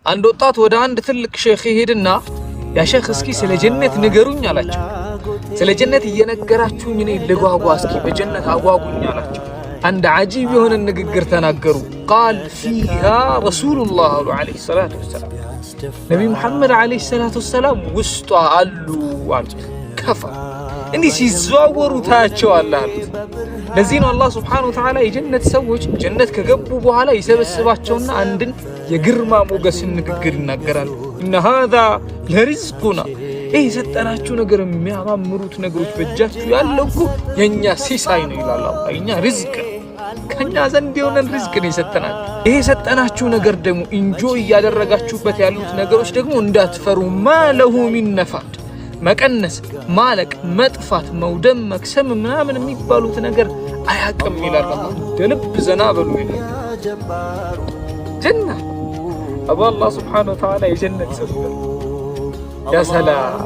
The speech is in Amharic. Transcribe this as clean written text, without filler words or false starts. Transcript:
አንድ ወጣት ወደ አንድ ትልቅ ሼኽ ይሄድና ያ ሼኽ እስኪ ስለ ጀነት ንገሩኝ አላቸው። ስለ ጀነት እየነገራችሁኝ እኔ ልጓጓ እስኪ በጀነት አጓጉኝ አላቸው። አንድ አጂብ የሆነ ንግግር ተናገሩ። ቃል ፊሃ ረሱሉላህ አለይሂ ሰላቱ ወሰላም ነቢ ሙሐመድ አለይሂ ሰላቱ ወሰላም ውስጧ አሉ አሉ። ከፋ እንዲህ ሲዘዋወሩ ታያቸዋለህ አሉት። ለዚህ ነው አላህ ሱብሓነሁ ወተዓላ የጀነት ሰዎች ጀነት ከገቡ በኋላ ይሰበስባቸውና አንድን የግርማ ሞገስ ንግግር ይናገራሉ። ኢነ ሃዛ ለሪዝቁና ይህ የሰጠናችሁ ነገር የሚያማምሩት ነገሮች በእጃችሁ ያለው እኮ የእኛ ሲሳይ ነው ይላል አላህ። የእኛ ሪዝቅ ከእኛ ዘንድ የሆነን ሪዝቅ ነው የሰጠናችሁ። ይህ የሰጠናችሁ ነገር ደግሞ ኢንጆይ እያደረጋችሁበት ያሉት ነገሮች ደግሞ እንዳትፈሩ ማለሁ ሚን ነፋድ መቀነስ፣ ማለቅ፣ መጥፋት፣ መውደም፣ መክሰም ምናምን የሚባሉት ነገር አያቅም ይላል አላህ። ደልብ ዘና በሉ ይላል። ጀና አላህ ሱብሓነሁ ወተዓላ የጀነት ሰው ያ ሰላም